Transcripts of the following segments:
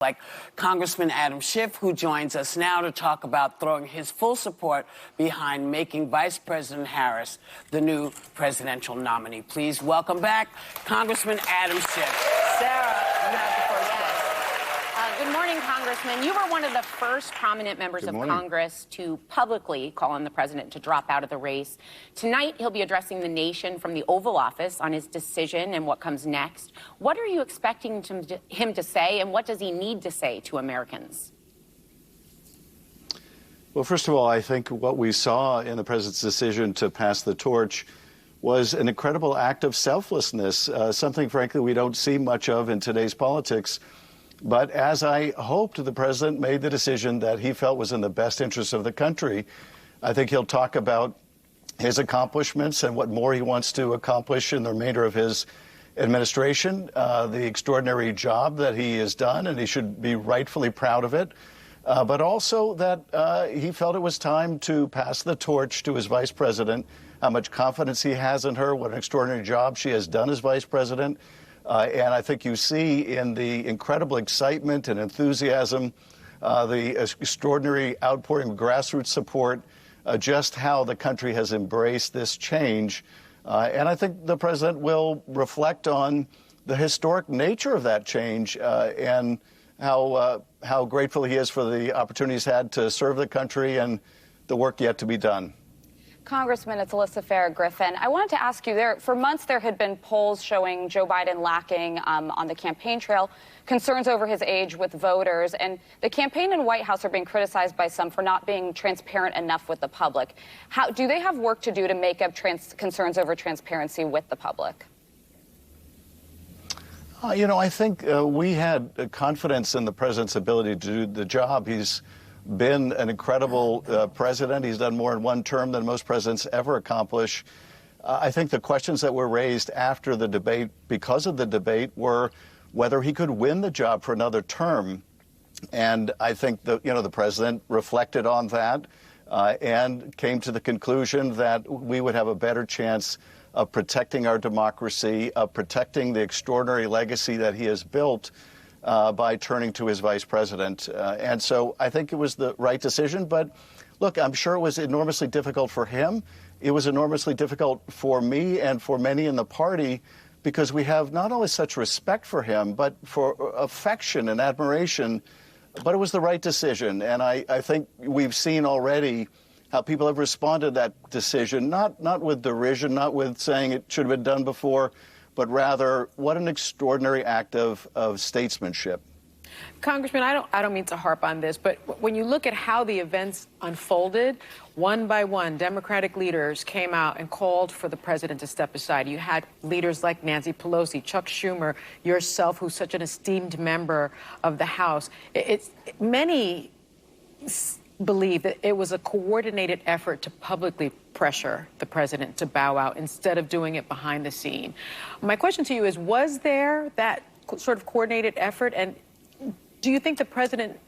like Congressman Adam Schiff, who joins us now to talk about throwing his full support behind making Vice President Harris the new presidential nominee. Please welcome back Congressman Adam Schiff. Sarah, you have the first question. Good morning, Congressman. You were one of the first prominent members of Congress to publicly call on the president to drop out of the race. Tonight, he'll be addressing the nation from the Oval Office on his decision and what comes next. What are you expecting him to say, and what does he need to say to Americans? Well, first of all, I think what we saw in the president's decision to pass the torch was an incredible act of selflessness, something, frankly, we don't see much of in today's politics. But as I hoped, the president made the decision that he felt was in the best interest of the country. I think he'll talk about his accomplishments and what more he wants to accomplish in the remainder of his administration, the extraordinary job that he has done, and he should be rightfully proud of it. But also that he felt it was time to pass the torch to his vice president, how much confidence he has in her, what an extraordinary job she has done as vice president. And I think you see in the incredible excitement and enthusiasm, the extraordinary outpouring of grassroots support, just how the country has embraced this change. And I think the president will reflect on the historic nature of that change and how grateful he is for the opportunity he's had to serve the country and the work yet to be done. Congressman, it's Alyssa Farah-Griffin. I wanted to ask you, for months there had been polls showing Joe Biden lacking on the campaign trail, concerns over his age with voters, and the campaign and White House are being criticized by some for not being transparent enough with the public. How do they have work to do to make up concerns over transparency with the public? I think we had confidence in the president's ability to do the job. He's been an incredible president. He's done more in one term than most presidents ever accomplish. I think the questions that were raised after the debate, because of the debate, were whether he could win the job for another term. And I think the president reflected on that and came to the conclusion that we would have a better chance of protecting our democracy, of protecting the extraordinary legacy that he has built by turning to his vice president. And so I think it was the right decision. But look, I'm sure it was enormously difficult for him. It was enormously difficult for me and for many in the party, because we have not only such respect for him, but for affection and admiration. But it was the right decision. And I think we've seen already how people have responded to that decision, not with derision, not with saying it should have been done before, but rather, what an extraordinary act of statesmanship. Congressman, I don't mean to harp on this, but when you look at how the events unfolded, one by one, Democratic leaders came out and called for the president to step aside. You had leaders like Nancy Pelosi, Chuck Schumer, yourself, who's such an esteemed member of the House. Many believe that it was a coordinated effort to publicly pressure the president to bow out instead of doing it behind the scene. My question to you is, was there that sort of coordinated effort, and do you think the president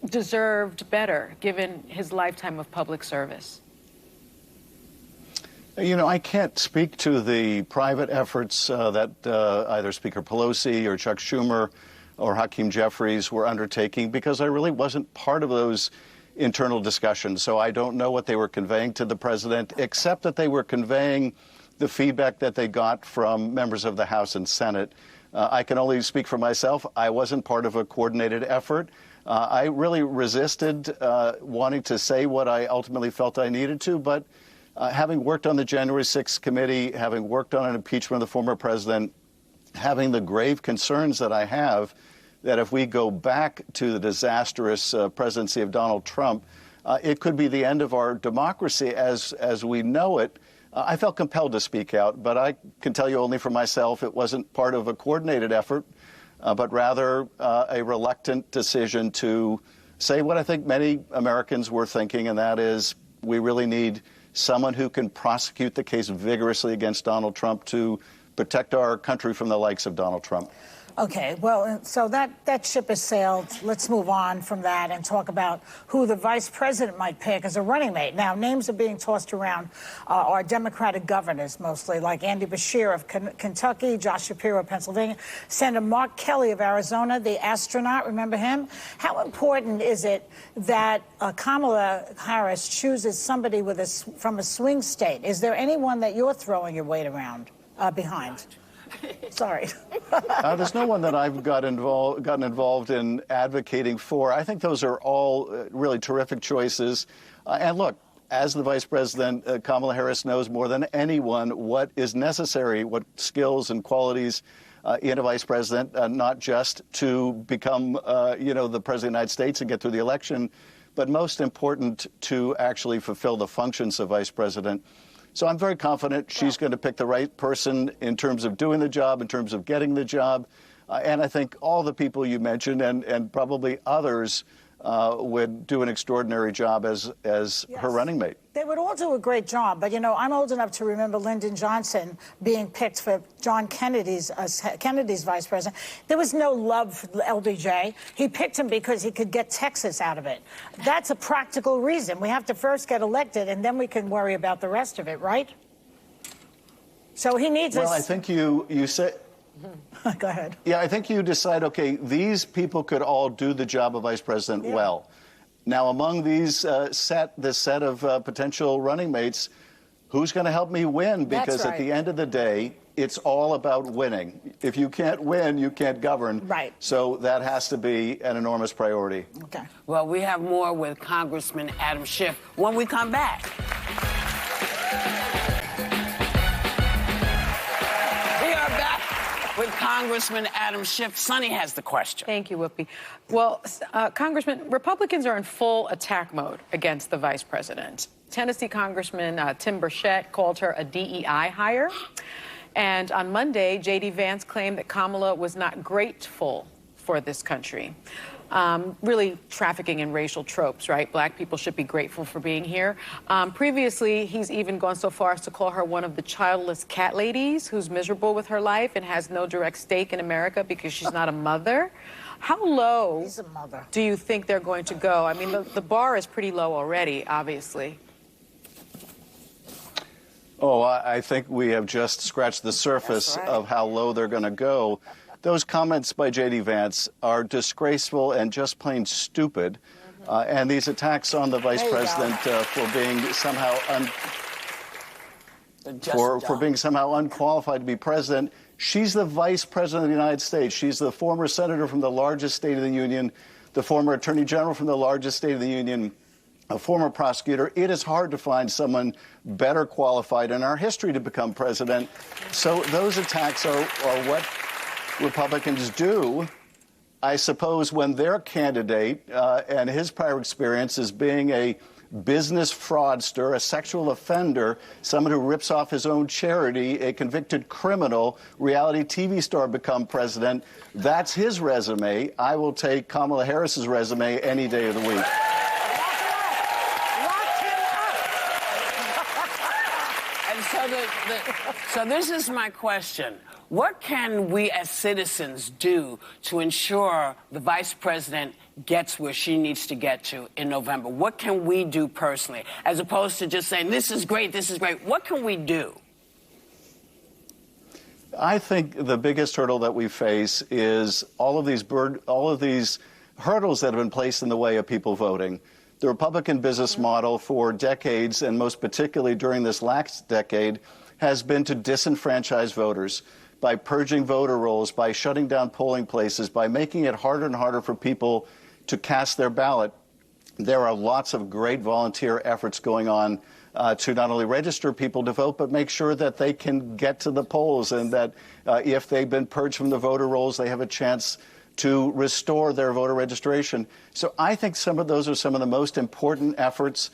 deserved better given his lifetime of public service? I can't speak to the private efforts that either Speaker Pelosi or Chuck Schumer or Hakeem Jeffries were undertaking, because I really wasn't part of those internal discussions. So I don't know what they were conveying to the president, except that they were conveying the feedback that they got from members of the House and Senate. I can only speak for myself. I wasn't part of a coordinated effort. I really resisted wanting to say what I ultimately felt I needed to, but having worked on the January 6th committee, having worked on an impeachment of the former president, having the grave concerns that I have, that if we go back to the disastrous presidency of Donald Trump, it could be the end of our democracy as we know it. I felt compelled to speak out, but I can tell you only for myself, it wasn't part of a coordinated effort, but rather a reluctant decision to say what I think many Americans were thinking, and that is we really need someone who can prosecute the case vigorously against Donald Trump to protect our country from the likes of Donald Trump. Okay, well, so that ship has sailed. Let's move on from that and talk about who the vice president might pick as a running mate. Now, names are being tossed around are Democratic governors mostly, like Andy Beshear of Kentucky, Josh Shapiro of Pennsylvania, Senator Mark Kelly of Arizona, the astronaut, remember him? How important is it that Kamala Harris chooses somebody from a swing state? Is there anyone that you're throwing your weight around behind? Sorry. There's no one that I've gotten involved in advocating for. I think those are all really terrific choices. And look, as the vice president, Kamala Harris knows more than anyone what is necessary, what skills and qualities in a vice president, not just to become, the president of the United States and get through the election, but most important to actually fulfill the functions of vice president. So I'm very confident she's going to pick the right person in terms of doing the job, in terms of getting the job. And I think all the people you mentioned and probably others would do an extraordinary job as her running mate. They would all do a great job. But, I'm old enough to remember Lyndon Johnson being picked for John Kennedy's vice president. There was no love for LBJ. He picked him because he could get Texas out of it. That's a practical reason. We have to first get elected, and then we can worry about the rest of it, right? So he needs us. Well, I think you say... Go ahead. Yeah, I think you decide, okay, these people could all do the job of vice president well. Now, among these this set of potential running mates, who's going to help me win? Because at the end of the day, it's all about winning. If you can't win, you can't govern. Right. So that has to be an enormous priority. Okay. Well, we have more with Congressman Adam Schiff when we come back. With Congressman Adam Schiff. Sonny has the question. Thank you, Whoopi. Well, Congressman, Republicans are in full attack mode against the vice president. Tennessee Congressman Tim Burchett called her a DEI hire. And on Monday, J.D. Vance claimed that Kamala was not grateful for this country. Really trafficking in racial tropes, right? Black people should be grateful for being here. Previously, he's even gone so far as to call her one of the childless cat ladies who's miserable with her life and has no direct stake in America because she's not a mother. How low do you think they're going to go? I mean, the bar is pretty low already, obviously. Oh, I think we have just scratched the surface of how low they're going to go. Those comments by J.D. Vance are disgraceful and just plain stupid. And these attacks on the vice president for being somehow for being somehow unqualified to be president. She's the vice president of the United States. She's the former senator from the largest state of the union, the former attorney general from the largest state of the union, a former prosecutor. It is hard to find someone better qualified in our history to become president. So those attacks are what Republicans do, I suppose, when their candidate and his prior experience as being a business fraudster, a sexual offender, someone who rips off his own charity, a convicted criminal, reality TV star become president. That's his resume. I will take Kamala Harris's resume any day of the week. So this is my question. What can we as citizens do to ensure the vice president gets where she needs to get to in November? What can we do personally, as opposed to just saying, this is great, this is great? What can we do? I think the biggest hurdle that we face is all of these hurdles that have been placed in the way of people voting. The Republican business model for decades, and most particularly during this last decade, has been to disenfranchise voters by purging voter rolls, by shutting down polling places, by making it harder and harder for people to cast their ballot. There are lots of great volunteer efforts going on to not only register people to vote, but make sure that they can get to the polls and that if they've been purged from the voter rolls, they have a chance to restore their voter registration. So I think some of those are some of the most important efforts.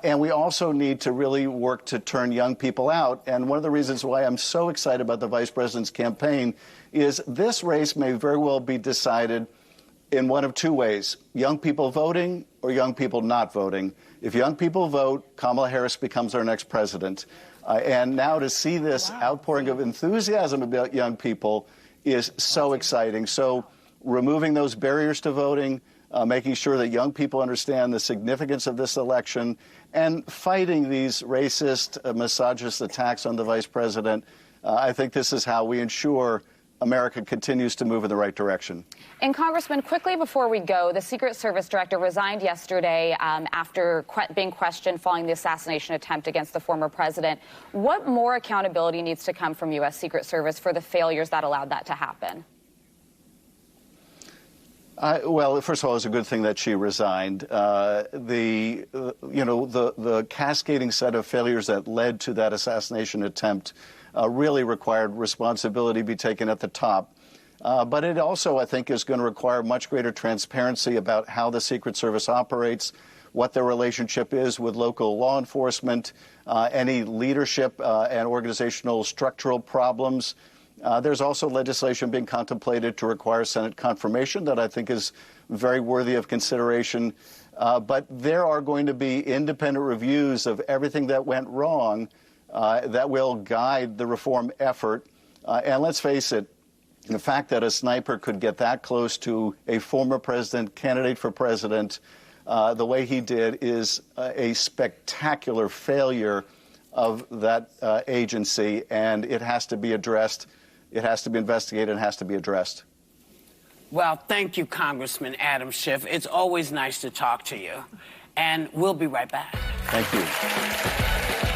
And we also need to really work to turn young people out. And one of the reasons why I'm so excited about the vice president's campaign is this race may very well be decided in one of two ways: young people voting or young people not voting. If young people vote, Kamala Harris becomes our next president. And now to see this outpouring of enthusiasm about young people is so exciting. So removing those barriers to voting, making sure that young people understand the significance of this election, and fighting these racist, misogynist attacks on the vice president, I think this is how we ensure America continues to move in the right direction. And Congressman, quickly before we go, the Secret Service director resigned yesterday after being questioned following the assassination attempt against the former president. What more accountability needs to come from U.S. Secret Service for the failures that allowed that to happen? Well, first of all, it's a good thing that she resigned. The cascading set of failures that led to that assassination attempt really required responsibility be taken at the top. But it also, I think, is going to require much greater transparency about how the Secret Service operates, what their relationship is with local law enforcement, any leadership and organizational structural problems. There's also legislation being contemplated to require Senate confirmation that I think is very worthy of consideration. But there are going to be independent reviews of everything that went wrong that will guide the reform effort. And let's face it, the fact that a sniper could get that close to a former president, candidate for president, the way he did is a spectacular failure of that agency, and it has to be addressed. It has to be investigated and has to be addressed. Well, thank you, Congressman Adam Schiff. It's always nice to talk to you. And we'll be right back. Thank you.